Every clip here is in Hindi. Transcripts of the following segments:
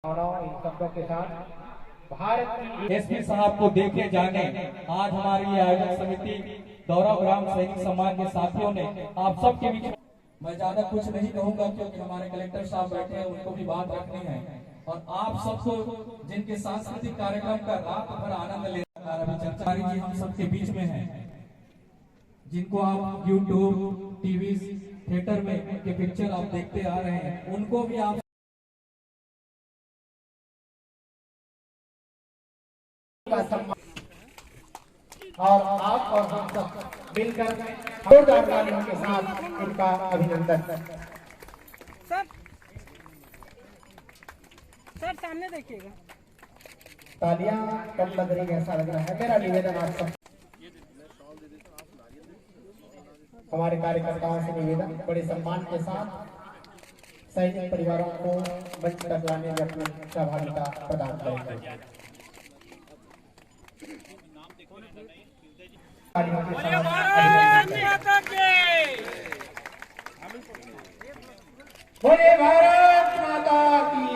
इन शब्दों के साथ भारत की एसपी साहब को देखे जाने आज हमारी ये आयोजक समिति दौरा ग्राम सैनिक सम्मान के साथियों ने आप सबके बीच मैं ज्यादा कुछ नहीं कहूंगा क्योंकि हमारे कलेक्टर साहब बैठे हैं, उनको भी बात रखनी है। और आप सबको जिनके सांस्कृतिक कार्यक्रम का रात भर आनंद ले अभी चर्चा जी हम सबके बीच में है, जिनको आप यूट्यूब टीवी थिएटर में उनके पिक्चर आप देखते आ रहे हैं, उनको भी आप का सम्मान और आप और हम सब मिलकर जोरदार तालियों के साथ इनका अभिनंदन। सर सामने देखिएगा। तालियां कम लग रही है ऐसा लग रहा है। मेरा निवेदन आप सब हमारे कार्यकर्ताओं से निवेदन बड़े सम्मान के साथ सैनिक परिवारों को मंच तक लाने में अपनी सहभागिता प्रदान करेंगे। बोले भारत माता की।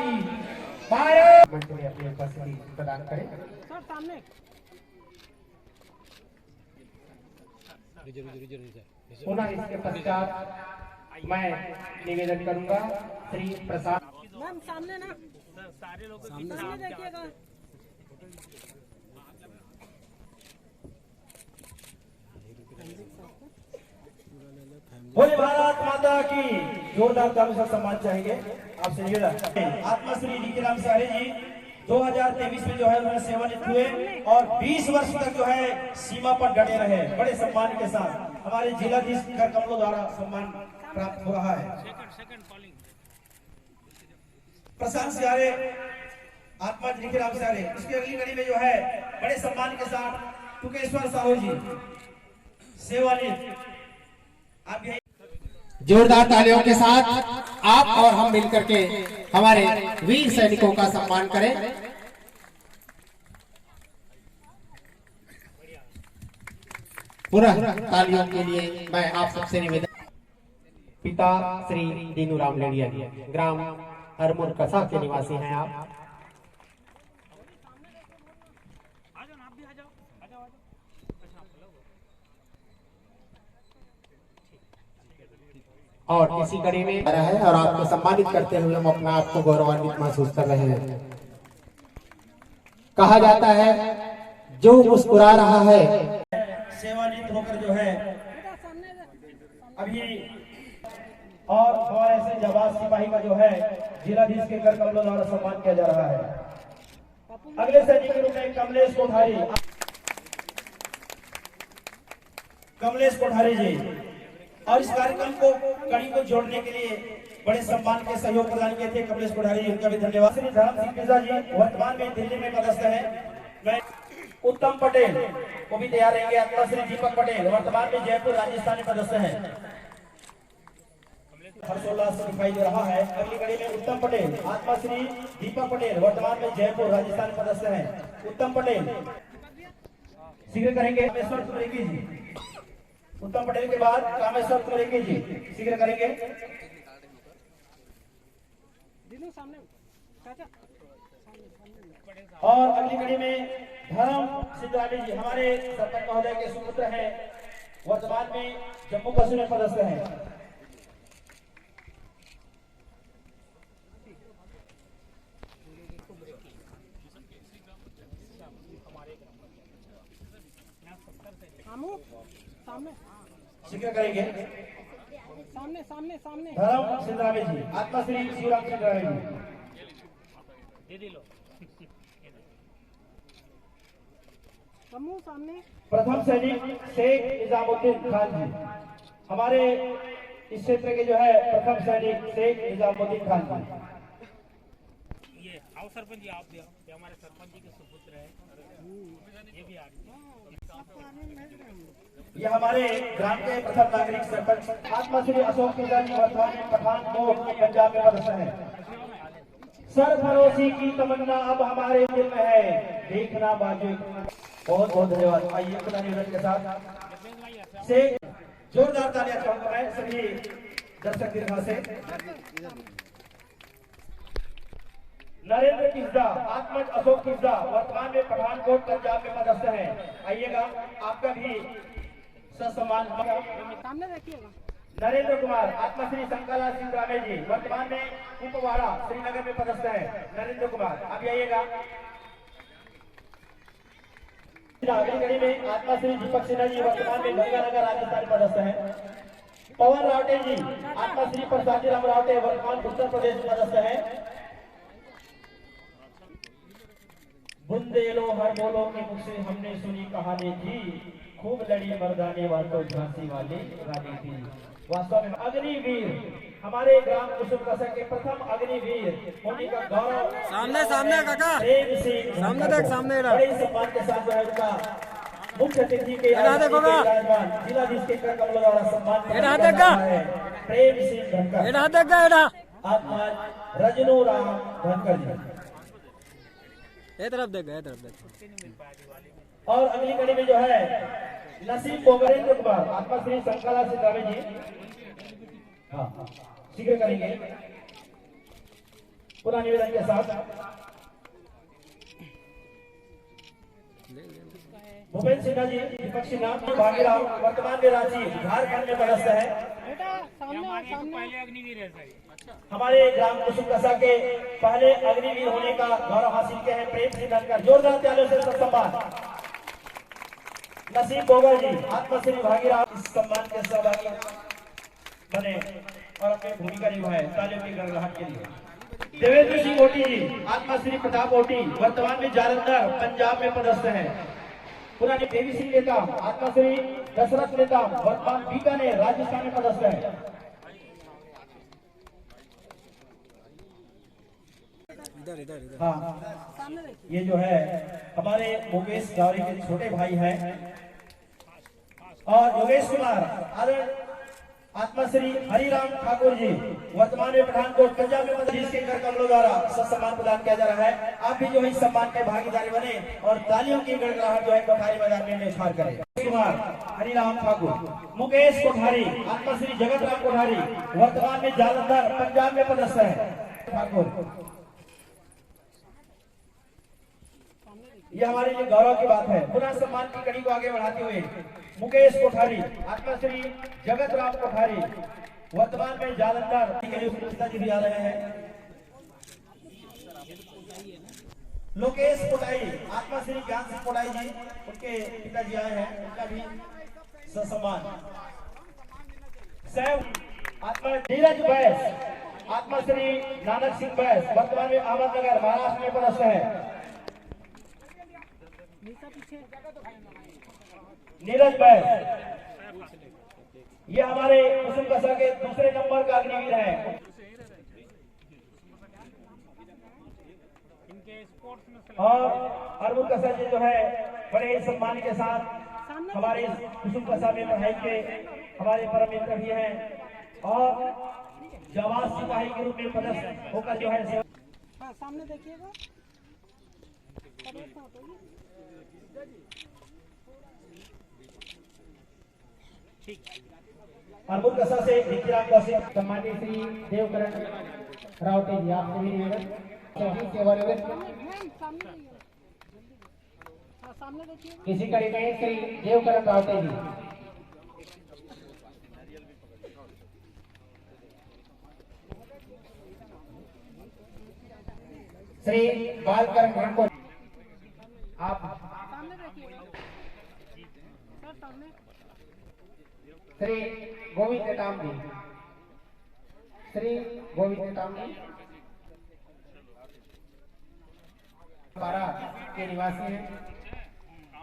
भारत मंच में अपनी उपस्थिति प्रदान करें। सर सामने पुनः इसके पश्चात मैं निवेदन करूंगा श्री प्रसाद मैम सामने ना सारे लोग सामने देखिएगा। बोले भारत माता की। जोरदार तालियों से सम्मान चाहेंगे आपसे निवेदन। आत्माश्री लीलाराम साहनी जी 2023 में जो है उन्होंने सेवानिवृत्त हुए और 20 वर्ष तक जो है सीमा पर डटे रहे। बड़े सम्मान के साथ हमारे जिलाधीश कर कमलों द्वारा सम्मान प्राप्त हो रहा है। प्रशांत सियारे आत्मा लीलाराम साहनी, उसकी अगली कड़ी में जो है बड़े सम्मान के साथ टुकेश्वर साहू जी सेवानिवृत्त। आप जोरदार तालियों के साथ आप और हम मिलकर के हमारे वीर सैनिकों का सम्मान करें। पुनः तालियों के लिए मैं आप सबसे निवेदन। पिता श्री दीनूराम लेडिया ग्राम हरमुर कसा के निवासी हैं आप। और इसी कड़ी में है और आपको सम्मानित करते हुए हम अपना आपको गौरवान्वित महसूस कर रहे हैं। कहा जाता है जो मुस्कुरा रहा है सेवानिवृत्त होकर जो है अभी और हमारे ऐसे जवाब सिपाही का जो है जिलाधीश के कर कमलों द्वारा सम्मान किया जा रहा है। अगले सैनिक के रूप में कमलेश कोठारी जी और इस कार्यक्रम को कड़ी को जोड़ने के लिए बड़े सम्मान के सहयोग प्रदान किए थे कमलेश कोठारी जी, उनका भी धन्यवाद। श्री धर्म सिंह पिजा जी वर्तमान में दिल्ली में पदस्थ है। मैं उत्तम पटेल वो भी तैयार रहेंगे। आत्मा श्री दीपक पटेल वर्तमान में जयपुर राजस्थान में पदस्थ है। हर्षोल्लास से दिखाई दे रहा है। अगली कड़ी में उत्तम पटेल आत्मा श्री दीपक पटेल वर्तमान में जयपुर राजस्थान में पदस्थ है। उत्तम पटेल शीघ्र करेंगे। रामेश्वर तुमरेकी जी उत्तम पटेल के बाद रामेश्वर तुमरेकी जी शीघ्र करेंगे। और अगली कड़ी में धर्म सिद्धार्थी जी हमारे सरपंच महोदय के सुपुत्र हैं, वर्तमान में जम्मू कश्मीर में पदस्थ हैं। शीघ्र करेंगे। सामने सामने सामने धर्म सिद्धार्थी जी आत्मा श्री शिवराम सिद्धार्थी जी समूह सामने। प्रथम सैनिक शेख निजामुद्दीन खान जी हमारे इस क्षेत्र के जो है प्रथम सैनिक शेख निजामुद्दीन खान जी। ये आओ सरपंच जी, आप भी हमारे सरपंच जी के सुपुत्र हैं, ये भी आ ये हमारे ग्राम के प्रथम नागरिक सरपंच आत्मा श्री अशोक पिजा जी वर्तमान में पठानकोट पंजाब में पदस्थ है। सरफरोशी की तमन्ना अब हमारे दिल में है, देखना बाजू। बहुत बहुत धन्यवाद। आइए अपना निवेदन के साथ से जोरदार तालियां चाहूंगा मैं सभी दर्शक दीर्घा से। नरेंद्र किस्दा, आत्मज अशोक किस्दा वर्तमान में पठानकोट पंजाब में पदस्थ है। आइएगा, आपका भी सम्मान। सामने देखिएगा। नरेंद्र कुमार, आत्मश्री शंकरलाल सिंह रामे जी वर्तमान में कुपवाड़ा श्रीनगर में पदस्थ है। नरेंद्र कुमार, आप आइएगा। अगली कड़ी में आत्मश्री दीपक सिन्हा जी वर्तमान में गंगानगर राजस्थान पदस्थ है। पवन रावटे जी, आत्मश्री प्रसाद राम रावटे वर्तमान उत्तर प्रदेश में पदस्थ है। बुंदेलो हर बोलो के मुख से हमने सुनी कहानी थी, खूब लड़ी मर्दानी वालों झांसी वाली रानी थी। वास्तव में अग्निवीर हमारे ग्राम कुसुम कसर के प्रथम अग्निवीर होने का गौरव सामने सामने काका, प्रेम सिंह सामने देख, सामने बड़े सम्मान के साथ जो है उनका मुख्य अतिथि के जिलाधीश के कर कमलों द्वारा सम्मान प्रेम सिंह धनकर, आत्मा रजनू राम धनकर जी। ये तरफ देख। और अगली कड़ी में जो है नसीब बोगरेंद्र कुमार, आत्मश्री शंकरलाल सिंह रामे जी, हाँ शीघ्र करेंगे पुनः निवेदन के साथ। भूपेन्द्र सिन्हा जी, दीपक सिन्हा, भागीराम वर्तमान में रांची झारखंड में पदस्थ है। पहले अग्निवीर है सर। हमारे ग्राम कुसुम कसा के पहले अग्निवीर होने का गौरव हासिल किया है प्रेम सिंह धनकर। जोरदार तालियों से सम्मान। नसीब बोगर जी, आत्मश्री भागीराम इस सम्मान के सहभागी बने और अपनी भूमिका निभाए। तालियों की गड़गड़ाहट के लिए। देवेंद्र सिंह ओटी जी, आत्मश्री प्रताप ओटी वर्तमान में जालंधर पंजाब में पदस्थ है। पुरानी देवी सिंह नेता, आत्मश्री दशरथ नेता वर्तमान बीकानेर राजस्थान में पदस्थ है। इधर हाँ, ये जो है हमारे मुकेश गौरी के छोटे भाई हैं और योगेश कुमार आत्मश्री हरिराम ठाकुर जी वर्तमान में पठानकोट पंजाब में पदस्थ, जिसके कर कमलों द्वारा सम्मान प्रदान किया जा रहा है। आप भी जो है इस सम्मान के भागीदारी बने और तालियों की गड़गड़ाहट जो है कोठारी मैदान में निछार करें। कुमार हरिराम ठाकुर, मुकेश कोठारी, आत्मश्री जगत राम कोठारी वर्तमान में जालंधर पंजाब में पदस्थ है। ठाकुर, ये हमारे लिए गौरव की बात है। पुनः सम्मान की कड़ी को आगे बढ़ाते हुए मुकेश कोठारी, आत्मश्री जगत राम कोठारी वर्तमान में जालंधर के लिए उपस्थित जी भी आ रहे हैं। लोकेश कोटाई, आत्मश्री ज्ञान सिंह कोटाई जी, उनके पिताजी आए हैं, उनका भी सम्मान। आत्मा नीरज बैस, आत्मश्री नानक सिंह बैस वर्तमान में अहमदनगर महाराष्ट्र में पदस्थ है। नीरज बैस, ये हमारे कुसुम कसा के दूसरे नंबर का अग्निवीर है। और अरबुल कसा जी जो है बड़े ही सम्मान के साथ हमारे कुसुम कसा में पढ़ाई के हमारे परम मित्र भी हैं और जवाब सिपाही के रूप में पदस्थ होकर जो है सामने देखिएगा। अरबुल कसा से भिखीराम कौशिक, सम्मानित श्री देवकरण रावते जी, आपसे भी निवेदन किसी कड़ी में श्री देवकरण रावते जी। श्री बालकरण घनकोट, आप सामने देखिएगा सर, सामने। श्री गोविंद नेताम जी, श्री गोविंद नेताम जी हमारा के निवासी हैं।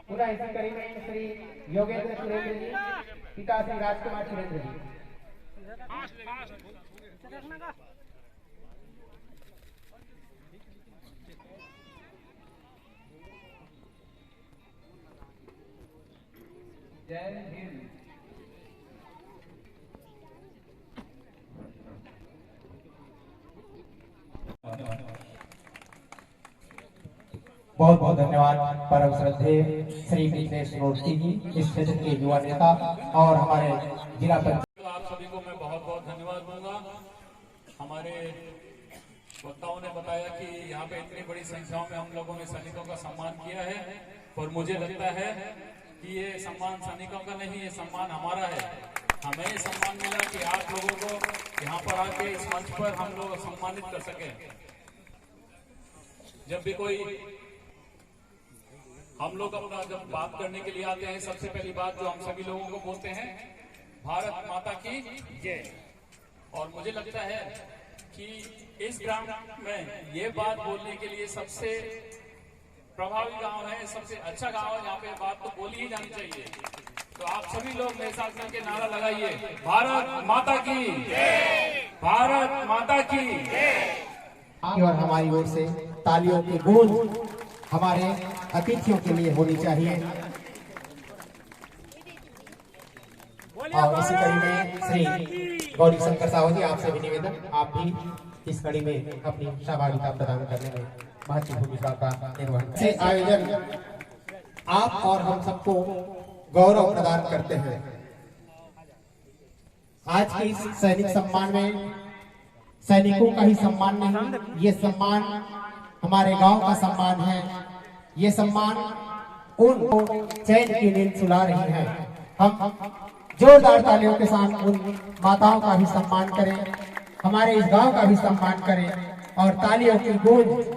पूरा इसी कड़ी में श्री योगेंद्र सुरेंद्र जी, पिता श्री राजकुमार सुरेंद्र जी। जय हिंद। बहुत बहुत धन्यवाद परम श्रद्धेय श्री मिथिलेश मूर्ति जी, इस क्षेत्र के युवा नेता और हमारे जिला पंचायत। आप सभी को मैं बहुत बहुत धन्यवाद दूंगा। हमारे वक्ताओं ने बताया कि यहाँ पे इतनी बड़ी संख्याओं में हम लोगों ने सैनिकों का सम्मान किया है, और मुझे लगता है कि ये सम्मान सैनिकों का नहीं, ये सम्मान हमारा है। हमें ये सम्मान मिला कि आप लोगों को यहाँ पर आके इस मंच पर हम लोग सम्मानित कर सके। जब भी कोई हम लोग अपना जब बात करने के लिए आते हैं, सबसे पहली बात जो हम सभी लोगों को बोलते हैं, भारत माता की जय। और मुझे लगता है कि इस ग्राम में ये बात बोलने के लिए सबसे प्रभावी गांव है, सबसे अच्छा गांव है, यहाँ पे बात तो बोली ही जानी चाहिए। तो आप सभी लोग मेरे साथ मिलकर नारा लगाइए, भारत माता की जय, भारत माता की जय। और हमारी ओर से तालियों की गूंज हमारे अतिथियों के लिए होनी चाहिए। और इसी कड़ी में श्री गौरी शंकर साहू जी, आपसे भी निवेदन, आप भी इस कड़ी में अपनी सहभागिता प्रदान करने में महत्वपूर्ण भूमिका का निर्वहन करें। इस आयोजन आप और हम सबको गौरव प्रदान करते हैं। आज के इस सैनिक सम्मान में सैनिकों का ही सम्मान नहीं, ये सम्मान हमारे गांव का सम्मान है। ये सम्मान उन चैन की नींद सुला रही है। हम जोरदार तालियों के साथ उन माताओं का भी सम्मान करें, हमारे इस गांव का भी सम्मान करें, और तालियों की गूंज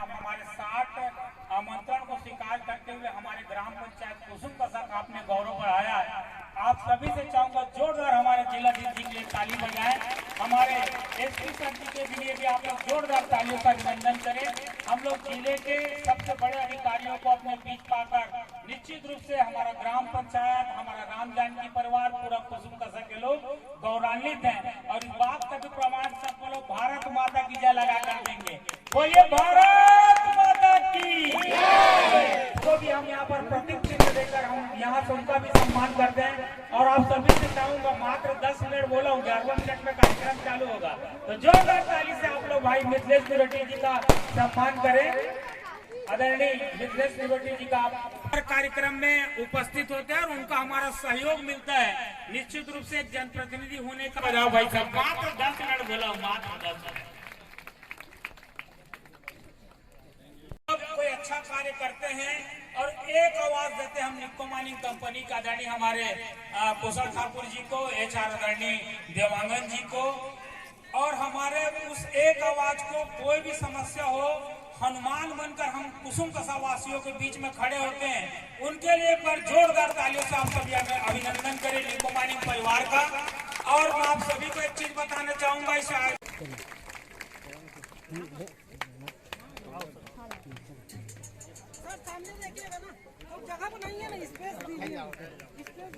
हमारे 60 आमंत्रण को स्वीकार करते हुए हमारे ग्राम पंचायत कुसुम कसा का आपने गौरव बढ़ाया है। आप सभी से चाहूंगा जोरदार हमारे जिलाधीश जी के लिए ताली बजाएं, हमारे एसपी सर जी के लिए भी आप लोग जोरदार तालियों का अभिनंदन करें। हम लोग जिले के सबसे बड़े अधिकारियों को अपने बीच पाकर निश्चित रूप से हमारा ग्राम पंचायत, हमारा राम जानकी परिवार, पूरा कुसुम कसा के लोग गौरवान्वित हैं। और इस बात का भी प्रमाण सब लोग भारत माता की जय लगा कर देंगे। बोलिए भारत माता की जय। तो भी हम यहाँ पर प्रतीक चिन्ह देकर हम यहाँ से उनका भी सम्मान करते हैं। और आप सभी से चाहूंगा, मात्र 10 मिनट बोला हूँ, 11वें मिनट में कार्यक्रम चालू होगा, तो जोरदार ताली से आप लोग भाई मिथिलेश त्रिवेदी जी का सम्मान करें। आदरणीय मिथिलेश त्रिवेदी जी का हर कार्यक्रम में उपस्थित होते हैं और उनका हमारा सहयोग मिलता है। निश्चित रूप से जनप्रतिनिधि होने का बजाओ भाई साहब, मात्र 10 मिनट बोला हूँ, मात्र 10 मिनट। कोई अच्छा कार्य करते हैं और एक आवाज देते हैं हम निक्को माइनिंग कंपनी का आदरणीय हमारे कुशल ठाकुर जी को, HR आदरणीय देवांगन जी को, और हमारे उस एक आवाज को कोई भी समस्या हो, हनुमान बनकर हम कुसुम कसा वासियों के बीच में खड़े होते हैं। उनके लिए एक बार जोरदार तालियों से आप सभी अभिनंदन करें निक्को माइनिंग परिवार का। और मैं आप सभी को एक चीज बताना चाहूंगा, इस सामने देखिएगा ना, तो जगह बनाइए ना, स्पेस दीजिए, स्पेस दीजिए।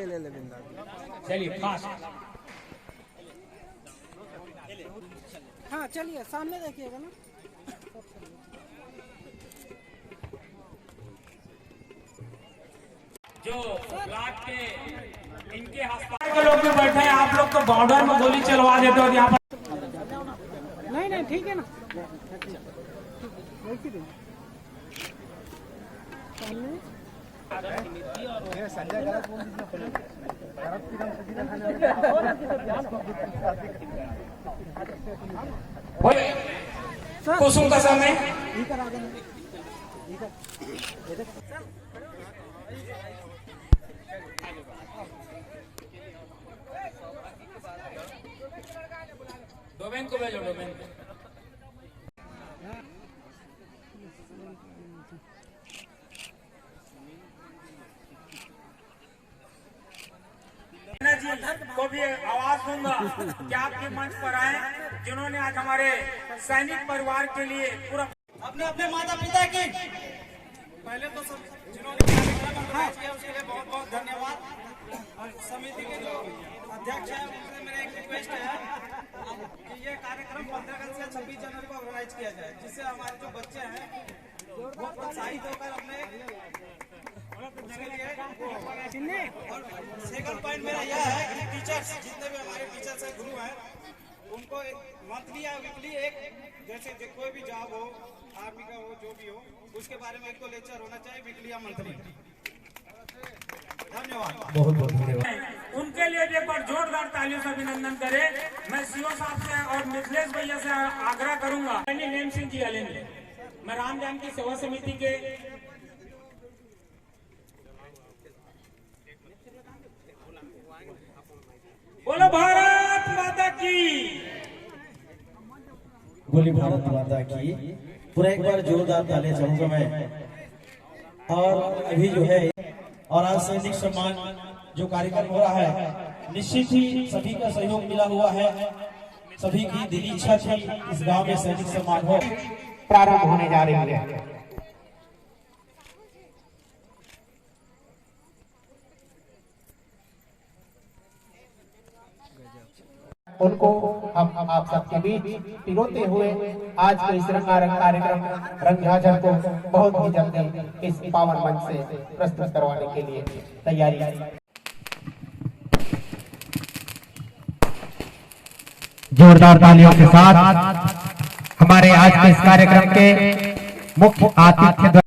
ले बिंदा। चलिए फास्ट। हाँ चलिए, सामने देखिएगा ना। जो प्लाट के इनके अस्पताल के लोग भी बैठे हैं, आप लोग तो बॉर्डर में गोली चलवा देते हो यहाँ पर। नहीं ठीक है ना, कुसुम कसा में डोमेन को भेजो, डोमेन को। जी को भी आवाज दूंगा कि आपके मंच पर आए, जिन्होंने आज हमारे सैनिक परिवार के लिए पूरा अपने अपने माता पिता की पहले तो सब जिन्होंने कार्यक्रम ऑर्गेनाइज किया उसके लिए बहुत बहुत धन्यवाद। और समिति के जो अध्यक्ष है उनसे मेरा एक रिक्वेस्ट है कि ये कार्यक्रम 15 अगस्त से 26 जनवरी को ऑर्गेनाइज किया जाए, जिससे हमारे जो बच्चे हैं वो प्रोत्साहित होकर अपने और सेकंड पॉइंट मेरा यह है कि टीचर्स, जितने भी हमारे टीचर्स हैं, गुरु हैं, उनको मंथली या वीकली एक जैसे कोई भी जॉब हो, आर्मी का हो, जो भी हो, उसके बारे में एक तो लेक्चर होना चाहिए वीकली या मंथली। धन्यवाद। बहुत बहुत धन्यवाद। उनके लिए भी एक बार जोरदार तालियों से अभिनंदन करें। मैं सीओ साहब से और मिथिलेश भैया से आग्रह करूंगा। नेम सिंह जी आलेंगे। मैं राम जानकी सेवा समिति के बोलो भारत माता की, बोली भारत माता की। पूरा एक बार जोरदार तालियां चाहूंगा मैं। और अभी जो है और आज सैनिक सम्मान जो कार्यक्रम हो रहा है, निश्चित ही सभी का सहयोग मिला हुआ है। सभी की दिली इच्छा थी इस गांव में सैनिक सम्मान हो। प्रारंभ होने जा रही है। उनको हम आप सबके बीच पिरोते हुए आज के इस रंगारंग कार्यक्रम रंग झाझर को बहुत ही जल्दी इस पावन मंच से प्रस्तुत करवाने के लिए तैयारी। जोरदार तालियों के साथ हमारे आज के इस कार्यक्रम के मुख्य आतिथ्य